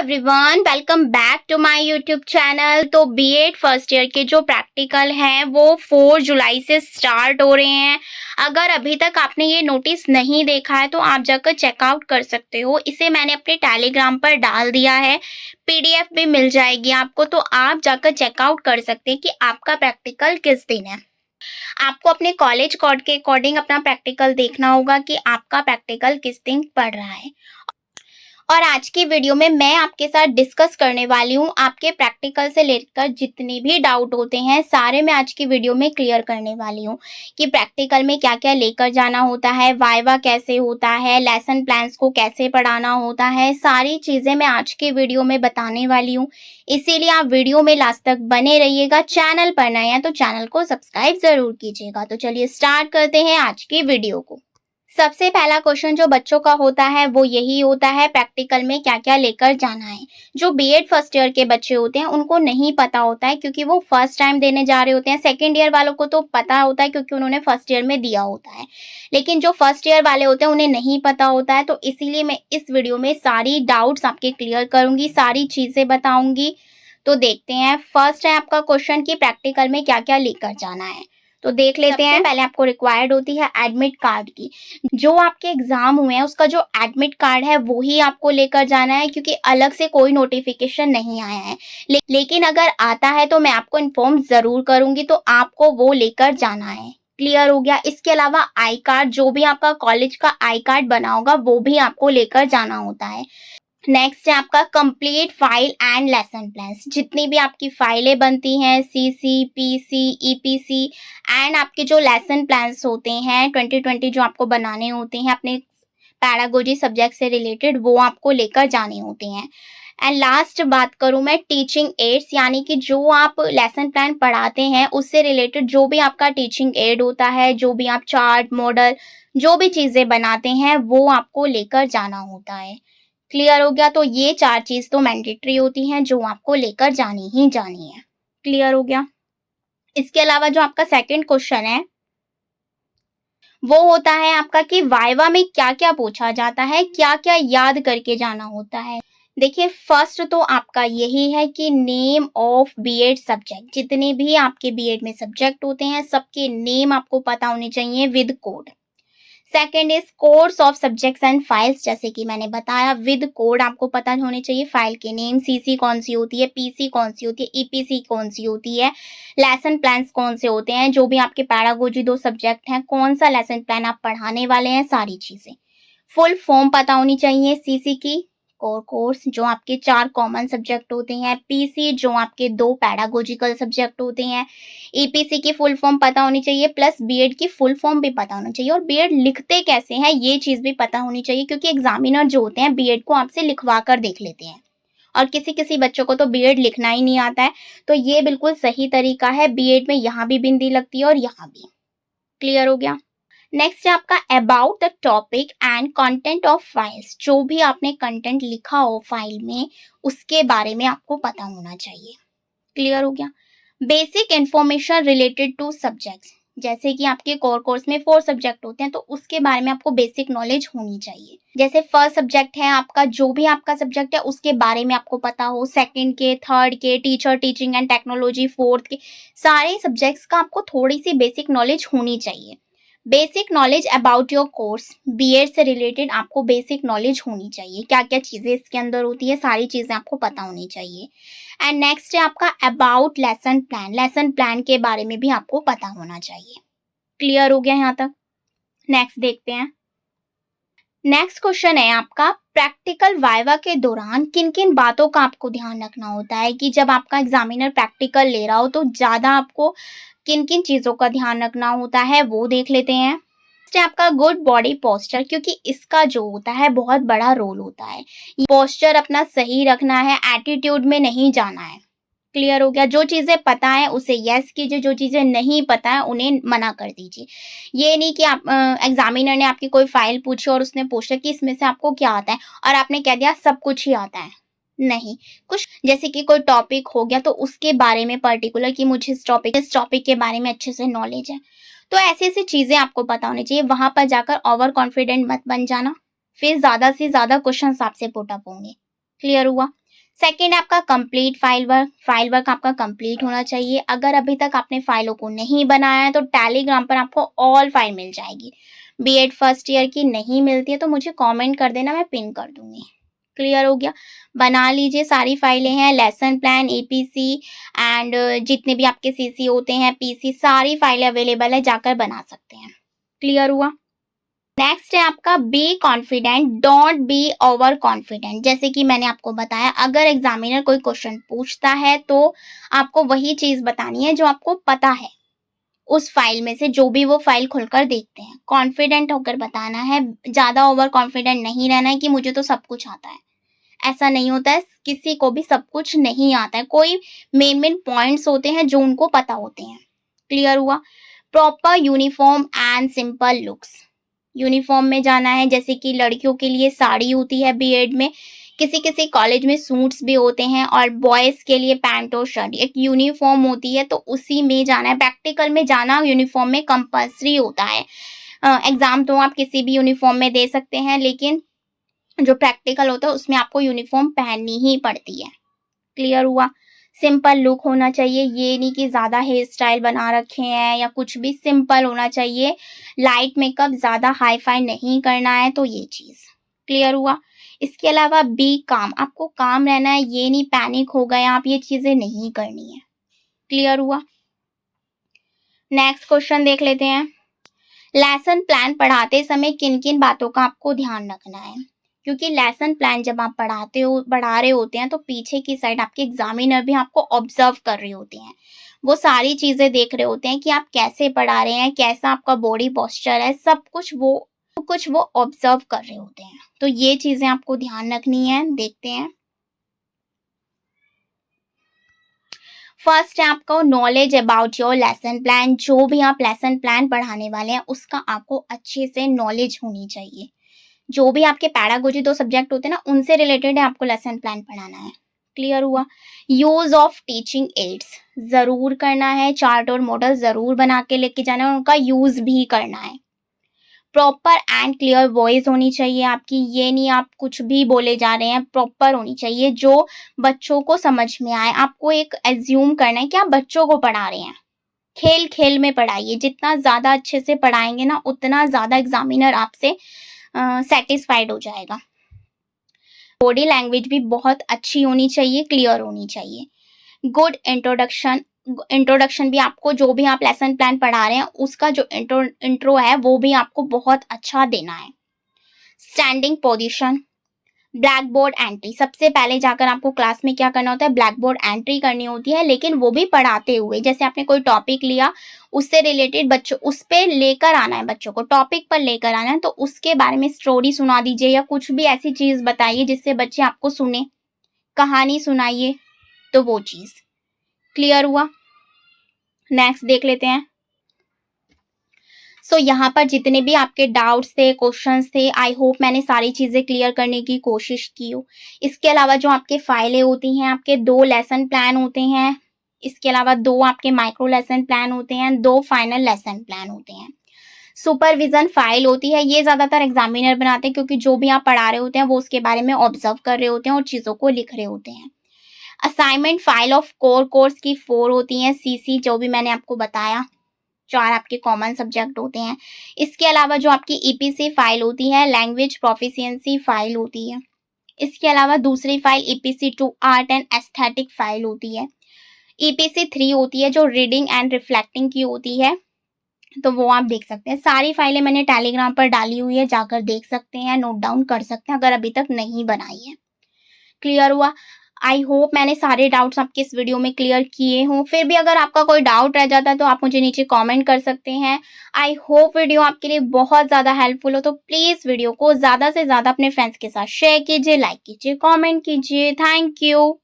Everyone, welcome back to my YouTube channel. तो BEd first year के जो practical हैं वो 4 जुलाई से स्टार्ट हो रहे हैं। अगर अभी तक आपने ये नोटिस नहीं देखा है तो आप जाकर चेकआउट कर सकते हो। इसे मैंने अपने टेलीग्राम पर डाल दिया है, पीडीएफ भी मिल जाएगी आपको, तो आप जाकर चेकआउट कर सकते हैं कि आपका प्रैक्टिकल किस दिन है। आपको अपने कॉलेज कोड के अकॉर्डिंग अपना प्रैक्टिकल देखना होगा कि आपका प्रैक्टिकल किस दिन पड़ रहा है। और आज की वीडियो में मैं आपके साथ डिस्कस करने वाली हूँ आपके प्रैक्टिकल से लेकर जितने भी डाउट होते हैं सारे मैं आज की वीडियो में क्लियर करने वाली हूँ कि प्रैक्टिकल में क्या क्या लेकर जाना होता है, वाइवा कैसे होता है, लेसन प्लान्स को कैसे पढ़ाना होता है, सारी चीज़ें मैं आज की वीडियो में बताने वाली हूँ। इसीलिए आप वीडियो में लास्ट तक बने रहिएगा। चैनल पर नए हैं तो चैनल को सब्सक्राइब जरूर कीजिएगा। तो चलिए स्टार्ट करते हैं आज की वीडियो को। सबसे पहला क्वेश्चन जो बच्चों का होता है वो यही होता है, प्रैक्टिकल में क्या क्या लेकर जाना है। जो बीएड फर्स्ट ईयर के बच्चे होते हैं उनको नहीं पता होता है क्योंकि वो फर्स्ट टाइम देने जा रहे होते हैं। सेकेंड ईयर वालों को तो पता होता है क्योंकि उन्होंने फर्स्ट ईयर में दिया होता है, लेकिन जो फर्स्ट ईयर वाले होते हैं उन्हें नहीं पता होता है। तो इसीलिए मैं इस वीडियो में सारी डाउट्स आपके क्लियर करूंगी, सारी चीजें बताऊंगी। तो देखते हैं, फर्स्ट है आपका क्वेश्चन कि प्रैक्टिकल में क्या क्या लेकर जाना है। तो देख लेते हैं। पहले आपको रिक्वायर्ड होती है एडमिट कार्ड की। जो आपके एग्जाम हुए हैं उसका जो एडमिट कार्ड है वो ही आपको लेकर जाना है क्योंकि अलग से कोई नोटिफिकेशन नहीं आया है। लेकिन अगर आता है तो मैं आपको इन्फॉर्म जरूर करूंगी, तो आपको वो लेकर जाना है। क्लियर हो गया। इसके अलावा आई कार्ड, जो भी आपका कॉलेज का आई कार्ड बना होगा वो भी आपको लेकर जाना होता है। नेक्स्ट है आपका complete file and lesson plans. जितनी भी आपकी फाइलें बनती हैं, सीसी, पीसी, ईपीसी एंड आपके जो लेसन प्लान्स होते हैं 2020 जो आपको बनाने होते हैं अपने पैडागोजी सब्जेक्ट से रिलेटेड, वो आपको लेकर जाने होते हैं। एंड लास्ट बात करूं मैं टीचिंग एड्स, यानी कि जो आप लेसन प्लान पढ़ाते हैं उससे रिलेटेड जो भी आपका टीचिंग एड होता है, जो भी आप चार्ट, मॉडल, जो भी चीज़ें बनाते हैं वो आपको लेकर जाना होता है। क्लियर हो गया। तो ये 4 चीज तो मैंडेटरी होती हैं जो आपको लेकर जानी ही जानी है। क्लियर हो गया। इसके अलावा जो आपका सेकंड क्वेश्चन है वो होता है आपका कि वाइवा में क्या क्या पूछा जाता है, क्या क्या याद करके जाना होता है। देखिए, फर्स्ट तो आपका यही है कि नेम ऑफ बीएड सब्जेक्ट। जितने भी आपके बीएड में सब्जेक्ट होते हैं सबके नेम आपको पता होने चाहिए with code. Second is course of subjects and files, जैसे कि मैंने बताया विद कोड आपको पता होने चाहिए फाइल के नेम, सीसी कौन सी होती है, पीसी कौन सी होती है, ईपीसी कौन सी होती है, लेसन प्लान्स कौन से होते हैं, जो भी आपके पैडागोजी 2 सब्जेक्ट हैं कौन सा लेसन प्लान आप पढ़ाने वाले हैं, सारी चीजें। फुल फॉर्म पता होनी चाहिए सीसी की, कोर कोर्स जो आपके 4 कॉमन सब्जेक्ट होते हैं, पीसी जो आपके 2 पैडागोजिकल सब्जेक्ट होते हैं, ईपीसी की फुल फॉर्म पता होनी चाहिए, प्लस बीएड की फुल फॉर्म भी पता होना चाहिए, और बीएड लिखते कैसे हैं ये चीज भी पता होनी चाहिए क्योंकि एग्जामिनर जो होते हैं बीएड को आपसे लिखवा कर देख लेते हैं और किसी किसी बच्चों को तो बीएड लिखना ही नहीं आता है। तो ये बिल्कुल सही तरीका है, बीएड में यहाँ भी बिंदी लगती है और यहाँ भी। क्लियर हो गया। नेक्स्ट है आपका about the topic and content of files. जो भी आपने कंटेंट लिखा हो फाइल में उसके बारे में आपको पता होना चाहिए। क्लियर हो गया। Basic information related two subjects, जैसे कि आपके कोर कोर्स में 4 सब्जेक्ट होते हैं तो उसके बारे में आपको बेसिक नॉलेज होनी चाहिए। जैसे फर्स्ट सब्जेक्ट है आपका, जो भी आपका सब्जेक्ट है उसके बारे में आपको पता हो। सेकंड के, थर्ड के, teacher, teaching and technology, fourth के, सारे सब्जेक्ट्स का आपको थोड़ी सी बेसिक नॉलेज होनी चाहिए। Basic knowledge about your course, BEd से रिलेटेड आपको बेसिक नॉलेज होनी चाहिए, क्या क्या चीज़ें इसके अंदर होती है सारी चीज़ें आपको पता होनी चाहिए। एंड नेक्स्ट है आपका about lesson plan. Lesson plan के बारे में भी आपको पता होना चाहिए। क्लियर हो गया यहाँ तक। नेक्स्ट देखते हैं। नेक्स्ट क्वेश्चन है आपका प्रैक्टिकल वाइवा के दौरान किन किन बातों का आपको ध्यान रखना होता है कि जब आपका एग्जामिनर प्रैक्टिकल ले रहा हो तो ज़्यादा आपको किन किन चीज़ों का ध्यान रखना होता है वो देख लेते हैं। नेक्स्ट है आपका गुड बॉडी पोस्चर, क्योंकि इसका जो होता है बहुत बड़ा रोल होता है। पोस्चर अपना सही रखना है, एटीट्यूड में नहीं जाना है। क्लियर हो गया। जो चीज़ें पता है उसे यस कीजिए, जो चीज़ें नहीं पता है उन्हें मना कर दीजिए। ये नहीं कि आप एग्जामिनर ने आपकी कोई फाइल पूछी और उसने पूछा कि इसमें से आपको क्या आता है और आपने कह दिया सब कुछ ही आता है। नहीं, कुछ जैसे कि कोई टॉपिक हो गया तो उसके बारे में पर्टिकुलर कि मुझे इस टॉपिक के बारे में अच्छे से नॉलेज है, तो ऐसी ऐसी चीज़ें आपको पता होनी चाहिए। वहां पर जाकर ओवर कॉन्फिडेंट मत बन जाना, फिर ज़्यादा से ज़्यादा क्वेश्चन आपसे पुट अप होंगे। क्लियर हुआ। सेकंड आपका कंप्लीट फाइल वर्क आपका कंप्लीट होना चाहिए। अगर अभी तक आपने फाइलों को नहीं बनाया है तो टेलीग्राम पर आपको ऑल फाइल मिल जाएगी। बीएड फर्स्ट ईयर की नहीं मिलती है तो मुझे कमेंट कर देना, मैं पिन कर दूंगी। क्लियर हो गया? बना लीजिए, सारी फाइलें हैं, लेसन प्लान, एपीसी एंड जितने भी आपके सीसी होते हैं, पीसी, सारी फाइलें अवेलेबल है, जाकर बना सकते हैं। क्लियर हुआ? नेक्स्ट है आपका be confident, don't be over confident. जैसे कि मैंने आपको बताया, अगर एग्जामिनर कोई क्वेश्चन पूछता है तो आपको वही चीज बतानी है जो आपको पता है, उस फाइल में से जो भी वो फाइल खुलकर देखते हैं। कॉन्फिडेंट होकर बताना है, ज्यादा ओवर कॉन्फिडेंट नहीं रहना है कि मुझे तो सब कुछ आता है। ऐसा नहीं होता है, किसी को भी सब कुछ नहीं आता है। कोई मेन पॉइंट्स होते हैं जो उनको पता होते हैं। क्लियर हुआ? Proper uniform and simple looks. Uniform में जाना है, जैसे कि लड़कियों के लिए साड़ी होती है बीएड में, किसी किसी कॉलेज में सूट्स भी होते हैं, और बॉयज के लिए पैंट और शर्ट, एक यूनिफॉर्म होती है, तो उसी में जाना है। प्रैक्टिकल में जाना यूनिफॉर्म में कंपल्सरी होता है। एग्जाम तो आप किसी भी यूनिफॉर्म में दे सकते हैं, लेकिन जो प्रैक्टिकल होता है उसमें आपको यूनिफॉर्म पहननी ही पड़ती है। क्लियर हुआ? सिंपल लुक होना चाहिए, ये नहीं कि ज़्यादा हेयर स्टाइल बना रखे हैं या कुछ भी, सिंपल होना चाहिए। लाइट मेकअप, ज़्यादा हाई फाई नहीं करना है, तो ये चीज़। क्लियर हुआ? इसके अलावा बी काम, आपको काम रहना है, ये नहीं पैनिक हो गए आप, ये चीज़ें नहीं करनी है। क्लियर हुआ? नेक्स्ट क्वेश्चन देख लेते हैं। लेसन प्लान पढ़ाते समय किन किन बातों का आपको ध्यान रखना है? क्योंकि लेसन प्लान जब आप पढ़ा रहे होते हैं तो पीछे की साइड आपके एग्जामिनर भी आपको ऑब्जर्व कर रहे होते हैं। वो सारी चीजें देख रहे होते हैं कि आप कैसे पढ़ा रहे हैं, कैसा आपका बॉडी पोस्चर है, सब कुछ वो ऑब्जर्व कर रहे होते हैं। तो ये चीजें आपको ध्यान रखनी है। देखते हैं। फर्स्ट है आपको knowledge about your lesson plan. जो भी आप लेसन प्लान पढ़ाने वाले हैं उसका आपको अच्छे से नॉलेज होनी चाहिए। जो भी आपके पैडागोजी 2 सब्जेक्ट होते हैं ना, उनसे रिलेटेड है आपको लेसन प्लान पढ़ाना है। क्लियर हुआ? यूज ऑफ टीचिंग एड्स जरूर करना है, चार्ट और मॉडल जरूर बना के लेके जाना है, उनका यूज भी करना है। प्रॉपर एंड क्लियर वॉइस होनी चाहिए आपकी, ये नहीं आप कुछ भी बोले जा रहे हैं, प्रॉपर होनी चाहिए जो बच्चों को समझ में आए। आपको एक एज्यूम करना है कि आप बच्चों को पढ़ा रहे हैं। खेल खेल में पढ़ाइए, जितना ज़्यादा अच्छे से पढ़ाएंगे ना उतना ज़्यादा एग्जामिनर आपसे सेटिस्फाइड हो जाएगा। बॉडी लैंग्वेज भी बहुत अच्छी होनी चाहिए, क्लियर होनी चाहिए। गुड इंट्रोडक्शन भी आपको, जो भी आप लेसन प्लान पढ़ा रहे हैं उसका जो इंट्रो है वो भी आपको बहुत अच्छा देना है। Standing position, black board entry, सबसे पहले जाकर आपको क्लास में क्या करना होता है, ब्लैक बोर्ड एंट्री करनी होती है, लेकिन वो भी पढ़ाते हुए। जैसे आपने कोई टॉपिक लिया, उससे रिलेटेड बच्चों उस पर लेकर आना है, बच्चों को टॉपिक पर लेकर आना है, तो उसके बारे में स्टोरी सुना दीजिए या कुछ भी ऐसी चीज बताइए जिससे बच्चे आपको सुने, कहानी सुनाइए, तो वो चीज। क्लियर हुआ? नेक्स्ट देख लेते हैं। सो यहाँ पर जितने भी आपके डाउट्स थे, क्वेश्चंस थे, आई होप मैंने सारी चीज़ें क्लियर करने की कोशिश की हो। इसके अलावा जो आपके फाइलें होती हैं, आपके 2 लेसन प्लान होते हैं, इसके अलावा 2 आपके माइक्रो लेसन प्लान होते हैं, 2 फाइनल लेसन प्लान होते हैं। सुपरविजन फाइल होती है, ये ज़्यादातर एग्जामिनर बनाते हैं क्योंकि जो भी आप पढ़ा रहे होते हैं वो उसके बारे में ऑब्जर्व कर रहे होते हैं और चीज़ों को लिख रहे होते हैं। Assignment file of core course की 4 होती हैं, सीसी जो भी मैंने आपको बताया, 4 आपके कॉमन सब्जेक्ट होते हैं। इसके अलावा जो आपकी ईपीसी फाइल होती है, लैंग्वेज प्रोफिशिएंसी फाइल होती है। इसके अलावा दूसरी file EPC 2 art and aesthetic file होती है। ईपीसी 3 होती है जो रीडिंग एंड रिफ्लेक्टिंग की होती है, तो वो आप देख सकते हैं। सारी फाइलें मैंने टेलीग्राम पर डाली हुई है, जाकर देख सकते हैं, नोट डाउन कर सकते हैं अगर अभी तक नहीं बनाई है। क्लियर हुआ? आई होप मैंने सारे डाउट्स आपके इस वीडियो में क्लियर किए हों। फिर भी अगर आपका कोई डाउट रह जाता है तो आप मुझे नीचे कमेंट कर सकते हैं। आई होप वीडियो आपके लिए बहुत ज़्यादा हेल्पफुल हो, तो प्लीज़ वीडियो को ज़्यादा से ज़्यादा अपने फ्रेंड्स के साथ शेयर कीजिए, लाइक कीजिए, कमेंट कीजिए। Thank you.